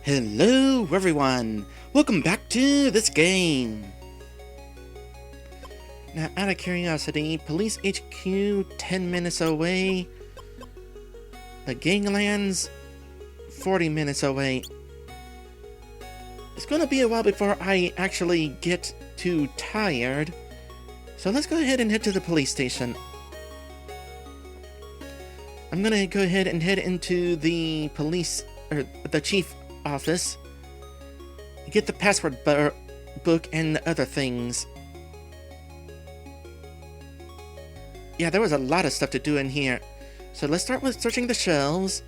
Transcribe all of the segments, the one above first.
Hello everyone! Welcome back to this game! Now, out of curiosity, Police HQ 10 minutes away. The Ganglands 40 minutes away. It's gonna be a while before I actually get too tired. So let's go ahead and head to the police station. I'm gonna go ahead and head into the police, or the chief office, get the password book and other things. Yeah, there was a lot of stuff to do in here. So let's start with searching the shelves.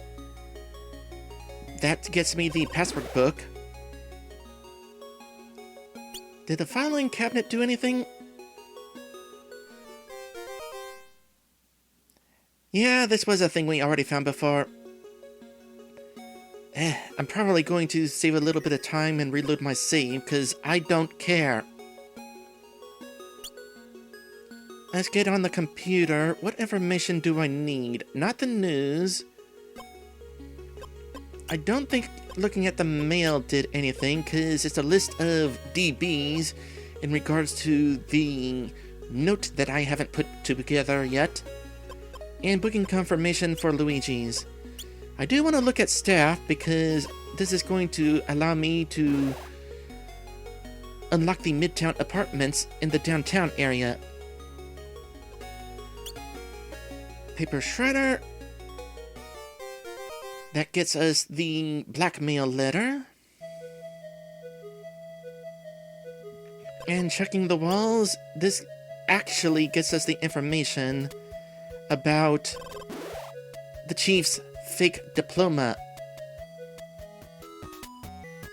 That gets me the password book. Did the filing cabinet do anything? Yeah, this was a thing we already found before. I'm probably going to save a little bit of time and reload my save, because I don't care. Let's get on the computer. What information do I need? Not the news. I don't think looking at the mail did anything, because it's a list of DBs in regards to the note that I haven't put together yet. And booking confirmation for Luigi's. I do want to look at staff because this is going to allow me to unlock the Midtown apartments in the downtown area. Paper shredder. That gets us the blackmail letter. And checking the walls, this actually gets us the information about the chief's fake diploma.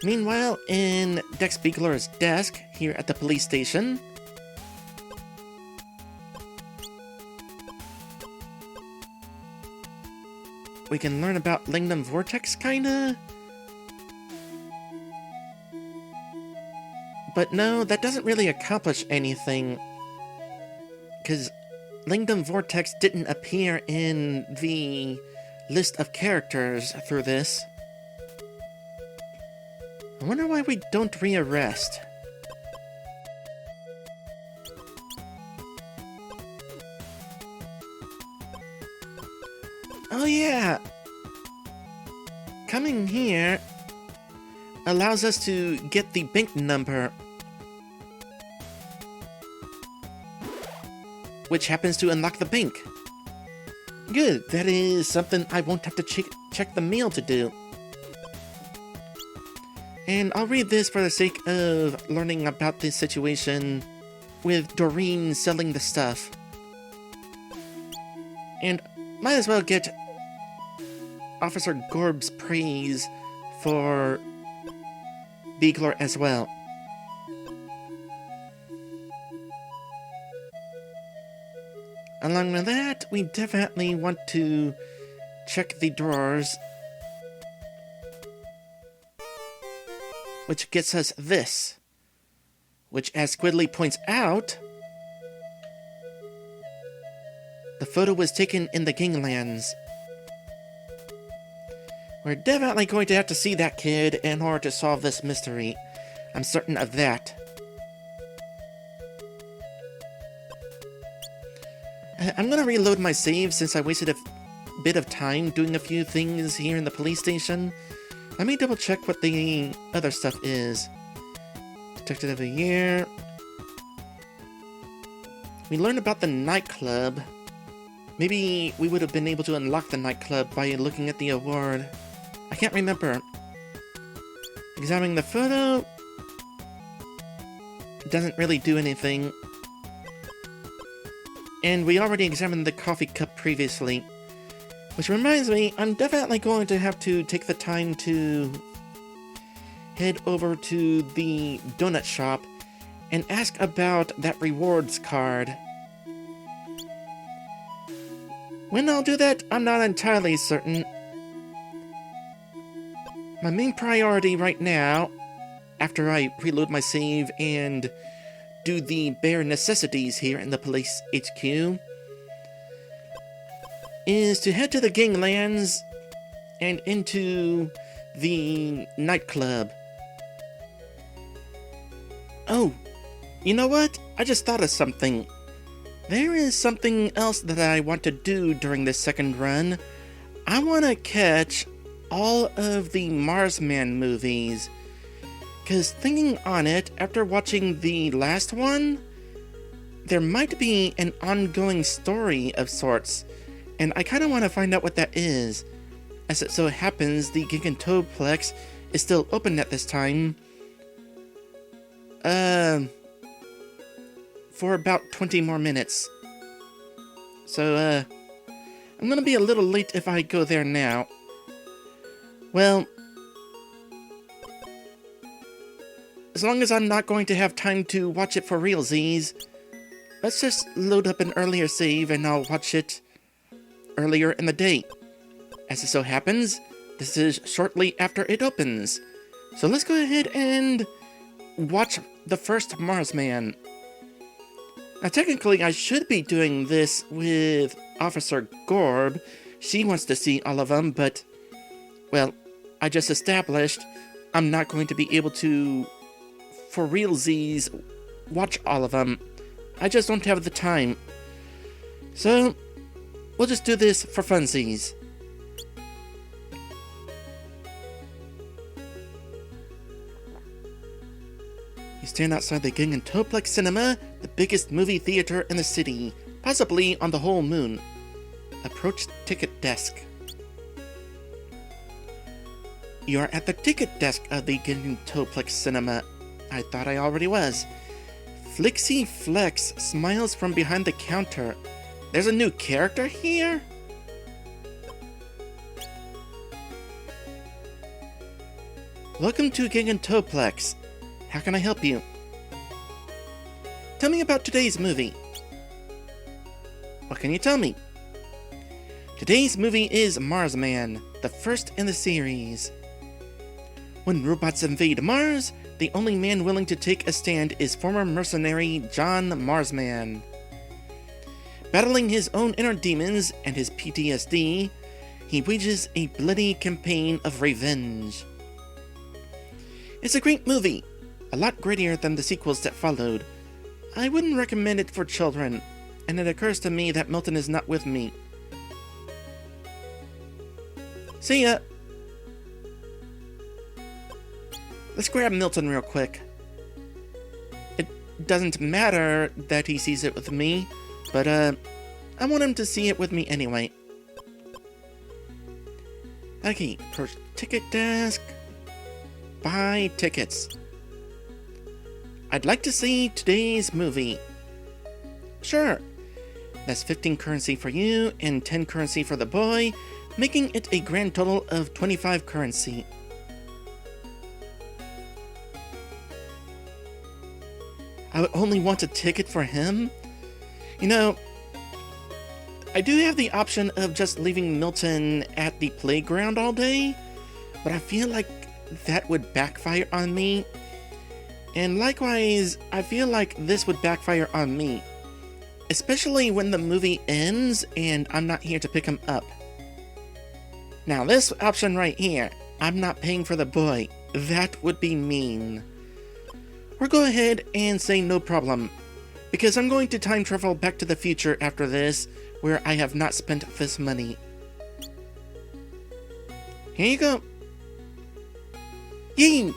Meanwhile, in Dex Beagler's desk here at the police station, we can learn about Langnam Vortex, kinda. But no, that doesn't really accomplish anything, because Langnam Vortex didn't appear in the list of characters through this. I wonder why we don't rearrest. Oh yeah! Coming here allows us to get the bank number, which happens to unlock the bank. Good, that is something I won't have to check the mail to do. And I'll read this for the sake of learning about this situation with Doreen selling the stuff. And might as well get Officer Gorb's praise for Beagler as well. Along with that, we definitely want to check the drawers, which gets us this, which, as Squidley points out, the photo was taken in the Ganglands. We're definitely going to have to see that kid in order to solve this mystery. I'm certain of that. I'm gonna reload my save since I wasted a bit of time doing a few things here in the police station. Let me double check what the other stuff is. Detective of the Year. We learned about the nightclub. Maybe we would have been able to unlock the nightclub by looking at the award. I can't remember. Examining the photo doesn't really do anything. And we already examined the coffee cup previously. Which reminds me, I'm definitely going to have to take the time to head over to the donut shop and ask about that rewards card. When I'll do that, I'm not entirely certain. My main priority right now, after I reload my save and do the bare necessities here in the police HQ, is to head to the Ganglands and into the nightclub. Oh, you know what? I just thought of something. There is something else that I want to do during this second run. I want to catch all of the Marsman movies. Because thinking on it, after watching the last one, there might be an ongoing story of sorts, and I kind of want to find out what that is. As it so happens, the Gigantoplex is still open at this time. For about 20 more minutes. So, I'm gonna be a little late if I go there now. Well, as long as I'm not going to have time to watch it for realsies, let's just load up an earlier save and I'll watch it earlier in the day. As it so happens, this is shortly after it opens. So let's go ahead and watch the first Marsman. Now technically I should be doing this with Officer Gorb. She wants to see all of them, but, well, I just established I'm not going to be able to, for realsies, watch all of them. I just don't have the time. So, we'll just do this for funsies. You stand outside the Gigantoplex Cinema, the biggest movie theater in the city, possibly on the whole moon. Approach ticket desk. You are at the ticket desk of the Gigantoplex Cinema. I thought I already was. Flixie Flex smiles from behind the counter. There's a new character here? Welcome to Gigantoplex. How can I help you? Tell me about today's movie. What can you tell me? Today's movie is Marsman, the first in the series. When robots invade Mars, the only man willing to take a stand is former mercenary John Marsman. Battling his own inner demons and his PTSD, he wages a bloody campaign of revenge. It's a great movie, a lot greater than the sequels that followed. I wouldn't recommend it for children, and it occurs to me that Milton is not with me. See ya! Let's grab Milton real quick. It doesn't matter that he sees it with me, but I want him to see it with me anyway. Okay, approach ticket desk. Buy tickets. I'd like to see today's movie. Sure. That's 15 currency for you and 10 currency for the boy, making it a grand total of 25 currency. I would only want a ticket for him? You know, I do have the option of just leaving Milton at the playground all day, but I feel like that would backfire on me. And likewise, I feel like this would backfire on me, especially when the movie ends and I'm not here to pick him up. Now this option right here, I'm not paying for the boy, that would be mean. We'll go ahead and say no problem, because I'm going to time travel back to the future after this, where I have not spent this money. Here you go. Yay!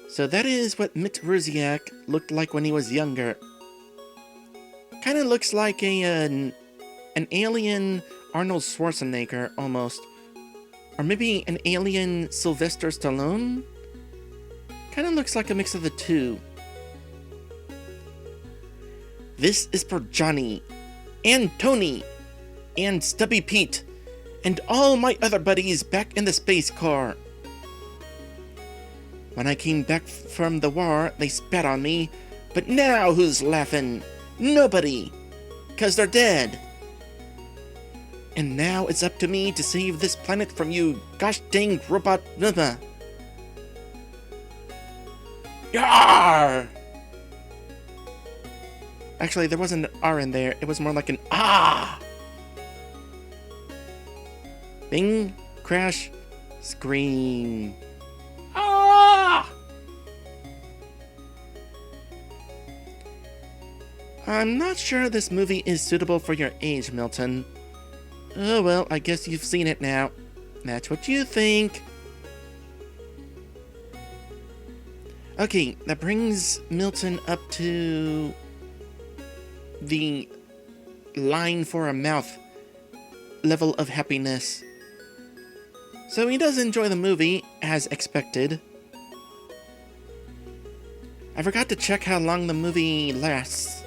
So that is what Mitt Ruziak looked like when he was younger. Kinda looks like an alien Arnold Schwarzenegger, almost. Or maybe an alien Sylvester Stallone? Kinda looks like a mix of the two. This is for Johnny, and Tony, and Stubby Pete, and all my other buddies back in the space car. When I came back from the war, they spat on me, but now who's laughing? Nobody! 'Cause they're dead. And now it's up to me to save this planet from you gosh dang robot Miwa. Yarr! Actually, there wasn't an R in there, it was more like an ah! Bing, crash, scream. Ah! I'm not sure this movie is suitable for your age, Milton. Oh well, I guess you've seen it now. That's what you think. Okay, that brings Milton up to the line for a mouth level of happiness. So he does enjoy the movie, as expected. I forgot to check how long the movie lasts.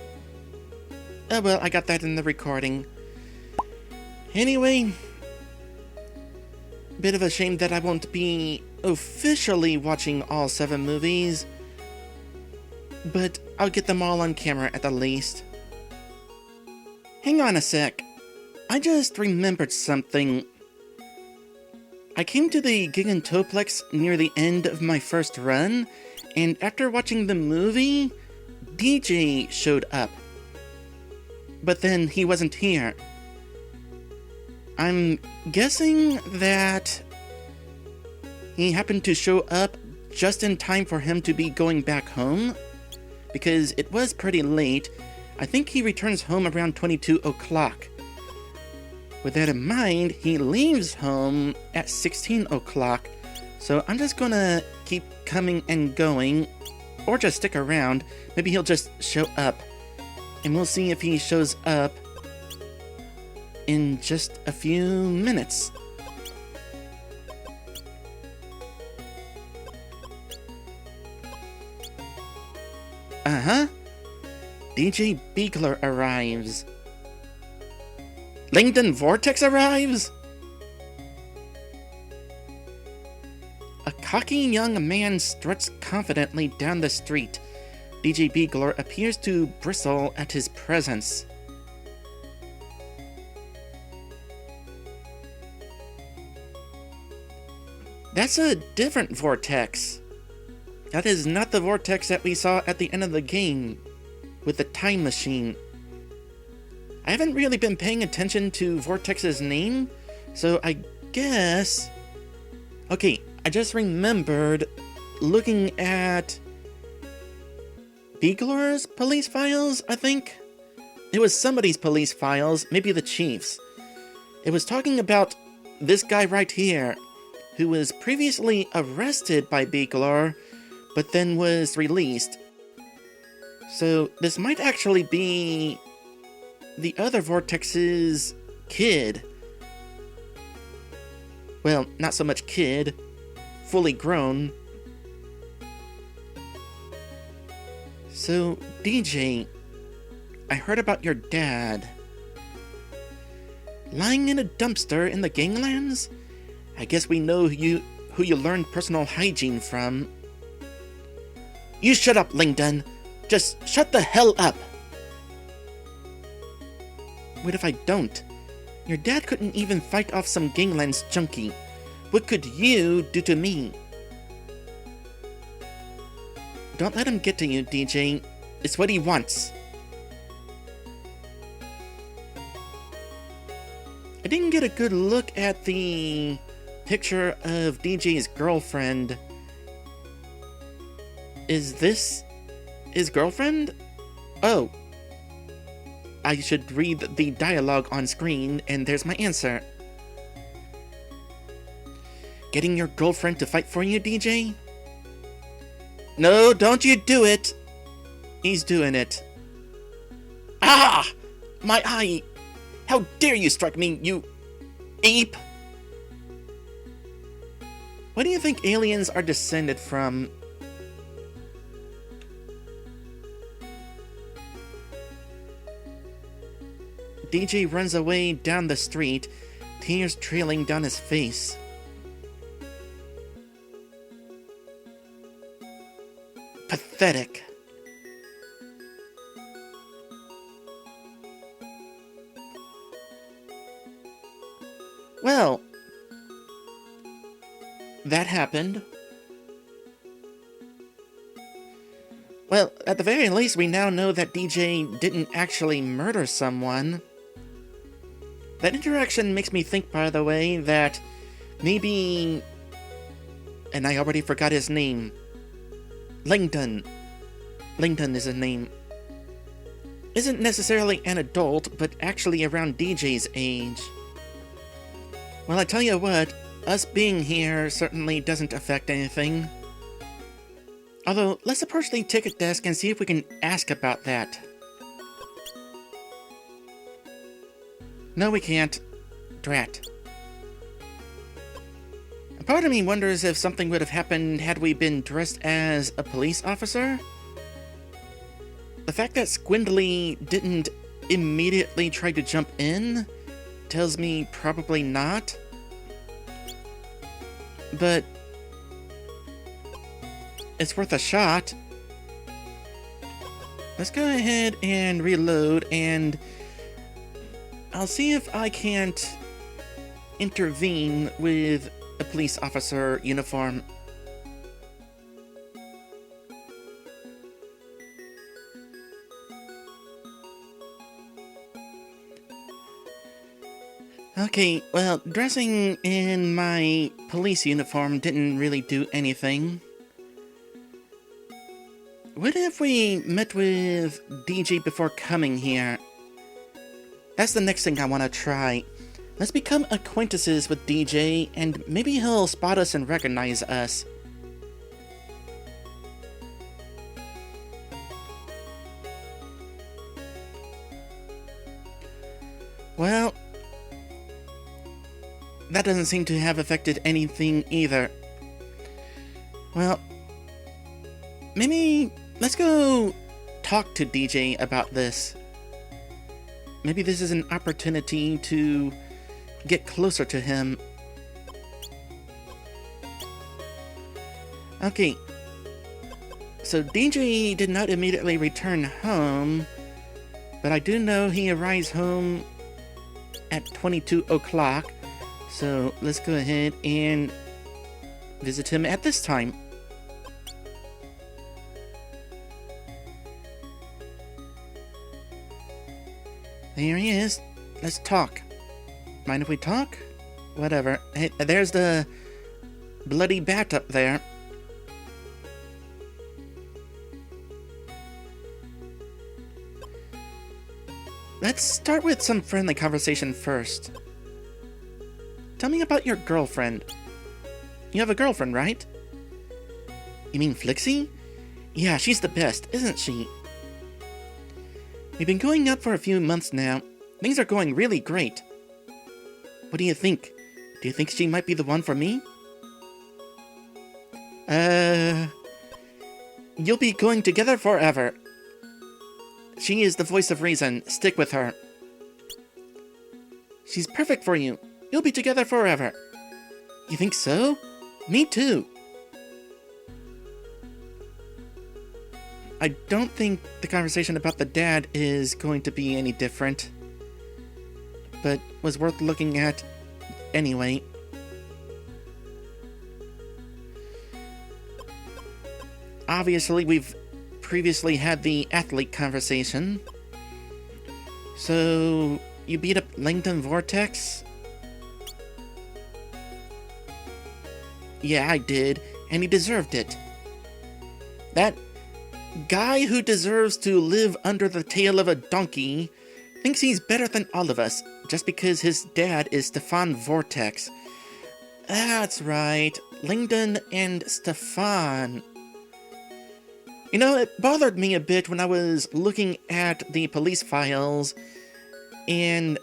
Oh well, I got that in the recording. Anyway, bit of a shame that I won't be officially watching all 7 movies, but I'll get them all on camera at the least. Hang on a sec. I just remembered something. I came to the Gigantoplex near the end of my first run, and after watching the movie, DJ showed up. But then he wasn't here. I'm guessing that he happened to show up just in time for him to be going back home, because it was pretty late. I think he returns home around 22 o'clock. With that in mind, he leaves home at 16 o'clock, so I'm just gonna keep coming and going, or just stick around. Maybe he'll just show up, and we'll see if he shows up in just a few minutes. Uh-huh. DJ Beagler arrives. Langdon Vortex arrives? A cocky young man struts confidently down the street. DJ Beagler appears to bristle at his presence. That's a different vortex. That is not the vortex that we saw at the end of the game with the time machine. I haven't really been paying attention to Vortex's name, so I guess... Okay, I just remembered looking at Beagler's police files, I think? It was somebody's police files, maybe the chief's. It was talking about this guy right here, who was previously arrested by Beagler, but then was released. So this might actually be the other Vortex's kid. Well, not so much kid, fully grown. So, DJ, I heard about your dad. Lying in a dumpster in the ganglands? I guess we know who you learned personal hygiene from. You shut up, Langdon. Just shut the hell up. What if I don't? Your dad couldn't even fight off some ganglands junkie. What could you do to me? Don't let him get to you, DJ. It's what he wants. I didn't get a good look at the picture of DJ's girlfriend. Is this his girlfriend? Oh. I should read the dialogue on screen, and there's my answer. Getting your girlfriend to fight for you, DJ? No, don't you do it! He's doing it. Ah! My eye! How dare you strike me, you ape! What do you think aliens are descended from? DJ runs away down the street, tears trailing down his face. Pathetic. Well, that happened. Well, at the very least, we now know that DJ didn't actually murder someone. That interaction makes me think, by the way, that maybe... And I already forgot his name. Langdon. Langdon is his name. Isn't necessarily an adult, but actually around DJ's age. Well, I tell you what, us being here certainly doesn't affect anything. Although, let's approach the ticket desk and see if we can ask about that. No, we can't. Drat. A part of me wonders if something would have happened had we been dressed as a police officer. The fact that Squidley didn't immediately try to jump in tells me probably not. But it's worth a shot. Let's go ahead and reload, and I'll see if I can't intervene with a police officer uniform. Okay, well, dressing in my police uniform didn't really do anything. What if we met with DG before coming here? That's the next thing I want to try. Let's become acquaintances with DJ, and maybe he'll spot us and recognize us. Well, that doesn't seem to have affected anything either. Well, maybe let's go talk to DJ about this. Maybe this is an opportunity to get closer to him. Okay. So DJ did not immediately return home, but I do know he arrives home at 22 o'clock. So let's go ahead and visit him at this time. There he is. Let's talk. Mind if we talk? Whatever. Hey, there's the bloody bat up there. Let's start with some friendly conversation first. Tell me about your girlfriend. You have a girlfriend, right? You mean Flixie? Yeah, she's the best, isn't she? We've been going out for a few months now. Things are going really great. What do you think? Do you think she might be the one for me? You'll be going together forever. She is the voice of reason. Stick with her. She's perfect for you. You'll be together forever. You think so? Me too. I don't think the conversation about the dad is going to be any different, but was worth looking at anyway. Obviously, we've previously had the athlete conversation. So, you beat up Langdon Vortex? Yeah, I did, and he deserved it. That guy who deserves to live under the tail of a donkey thinks he's better than all of us just because his dad is Stefan Vortex. That's right, Langdon and Stefan. You know, it bothered me a bit when I was looking at the police files and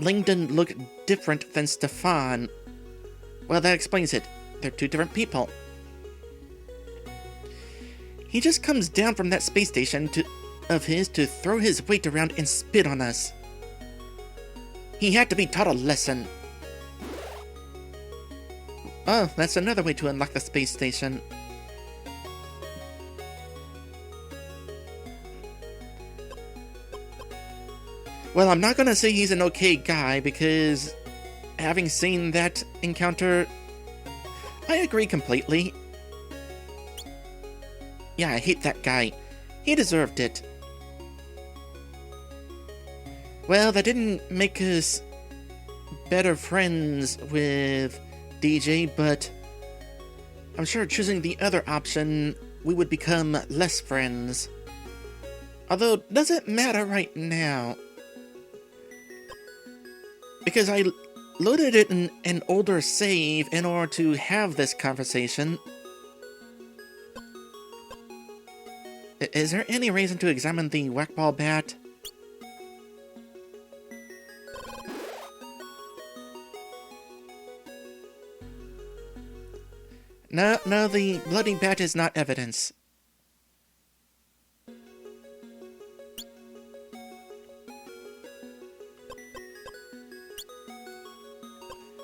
Langdon looked different than Stefan. Well, that explains it. They're two different people. He just comes down from that space station of his to throw his weight around and spit on us. He had to be taught a lesson. Oh, that's another way to unlock the space station. Well, I'm not gonna say he's an okay guy, because having seen that encounter, I agree completely. Yeah, I hate that guy. He deserved it. Well, that didn't make us better friends with DJ, but I'm sure choosing the other option, we would become less friends. Although, doesn't matter right now. Because I loaded it in an older save in order to have this conversation. Is there any reason to examine the whack-ball bat? No, the bloody bat is not evidence.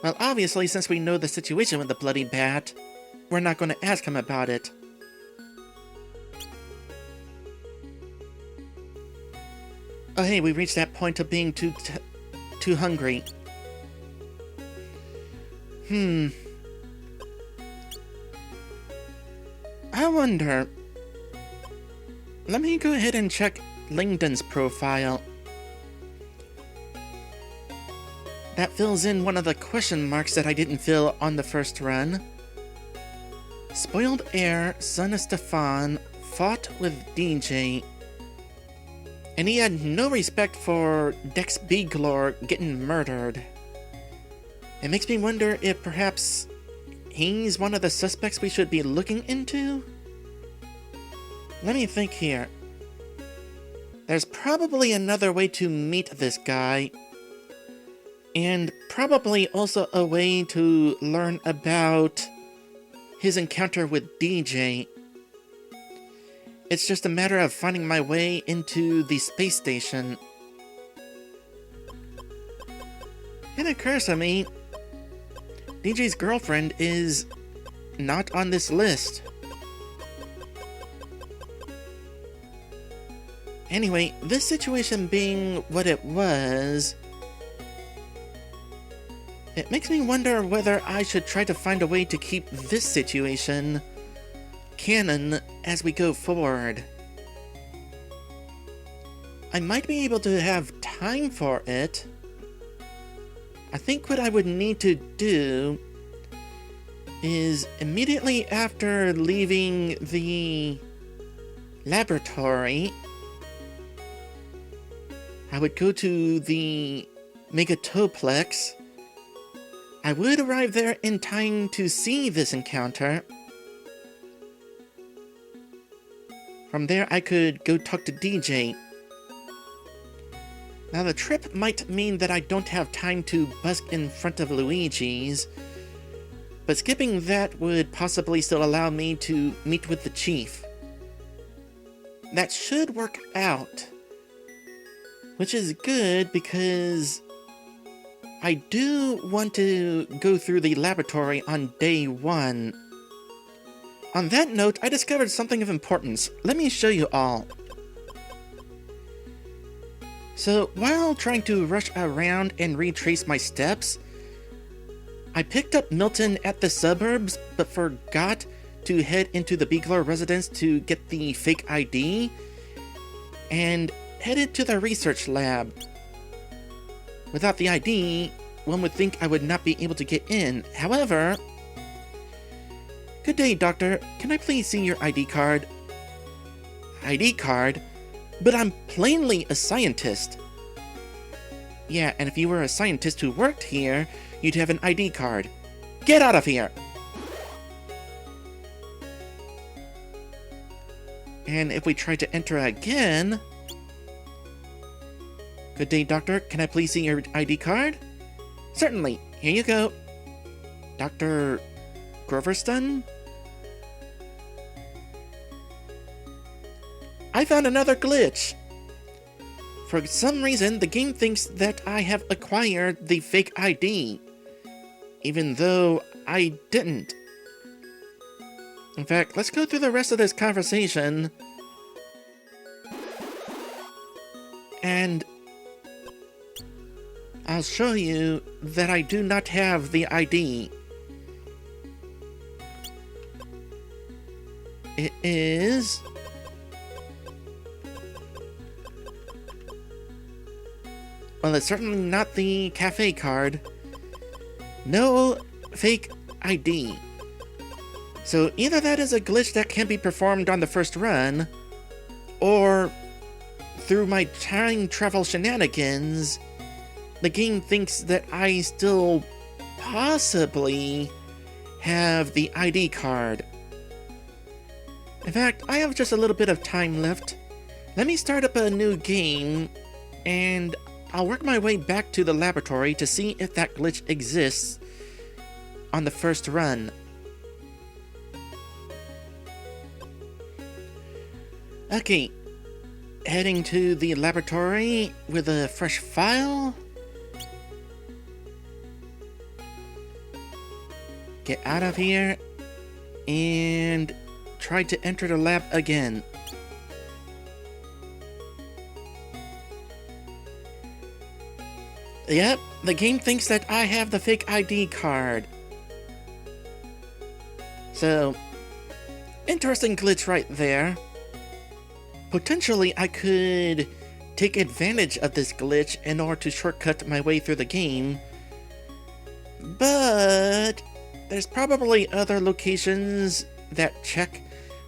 Well, obviously, since we know the situation with the bloody bat, we're not going to ask him about it. Oh hey, we reached that point of being too hungry. I wonder... Let me go ahead and check Langdon's profile. That fills in one of the question marks that I didn't fill on the first run. Spoiled heir, son of Stefan, fought with DJ. And he had no respect for Dex Beaglor getting murdered. It makes me wonder if perhaps he's one of the suspects we should be looking into? Let me think here. There's probably another way to meet this guy. And probably also a way to learn about his encounter with DJ. It's just a matter of finding my way into the space station. It occurs to me, DJ's girlfriend is not on this list. Anyway, this situation being what it was, it makes me wonder whether I should try to find a way to keep this situation canon as we go forward. I might be able to have time for it. I think what I would need to do is immediately after leaving the laboratory, I would go to the Megatoplex. I would arrive there in time to see this encounter. From there, I could go talk to DJ. Now, the trip might mean that I don't have time to busk in front of Luigi's, but skipping that would possibly still allow me to meet with the chief. That should work out, which is good because I do want to go through the laboratory on day 1. On that note, I discovered something of importance. Let me show you all. So, while trying to rush around and retrace my steps, I picked up Milton at the suburbs, but forgot to head into the Beagler residence to get the fake ID, and headed to the research lab. Without the ID, one would think I would not be able to get in. However... Good day, Doctor. Can I please see your ID card? ID card? But I'm plainly a scientist. Yeah, and if you were a scientist who worked here, you'd have an ID card. Get out of here! And if we try to enter again... Good day, Doctor. Can I please see your ID card? Certainly. Here you go. Dr. Groverston? I found another glitch! For some reason, the game thinks that I have acquired the fake ID, even though I didn't. In fact, let's go through the rest of this conversation, and I'll show you that I do not have the ID. It is... Well, it's certainly not the cafe card. No fake ID. So either that is a glitch that can be performed on the first run, or through my time travel shenanigans, the game thinks that I still possibly have the ID card. In fact, I have just a little bit of time left. Let me start up a new game, and I'll work my way back to the laboratory to see if that glitch exists on the first run. Okay, heading to the laboratory with a fresh file. Get out of here and try to enter the lab again. Yep, the game thinks that I have the fake ID card. So, interesting glitch right there. Potentially, I could take advantage of this glitch in order to shortcut my way through the game. But there's probably other locations that check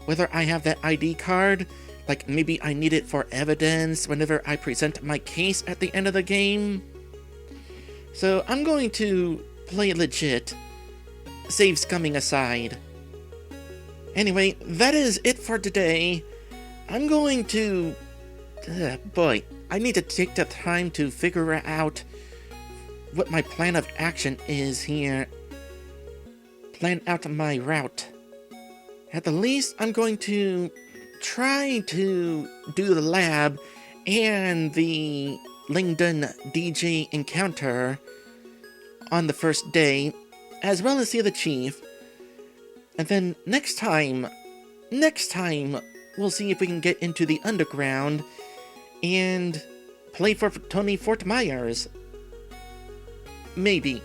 whether I have that ID card. Like maybe I need it for evidence whenever I present my case at the end of the game. So I'm going to play legit, save scumming aside. Anyway, that is it for today. I'm going to... boy, I need to take the time to figure out what my plan of action is here. Plan out my route. At the least, I'm going to try to do the lab and the Langdon DJ encounter on the first day, as well as see the chief. And then next time, we'll see if we can get into the underground and play for Tony Fort Myers. Maybe.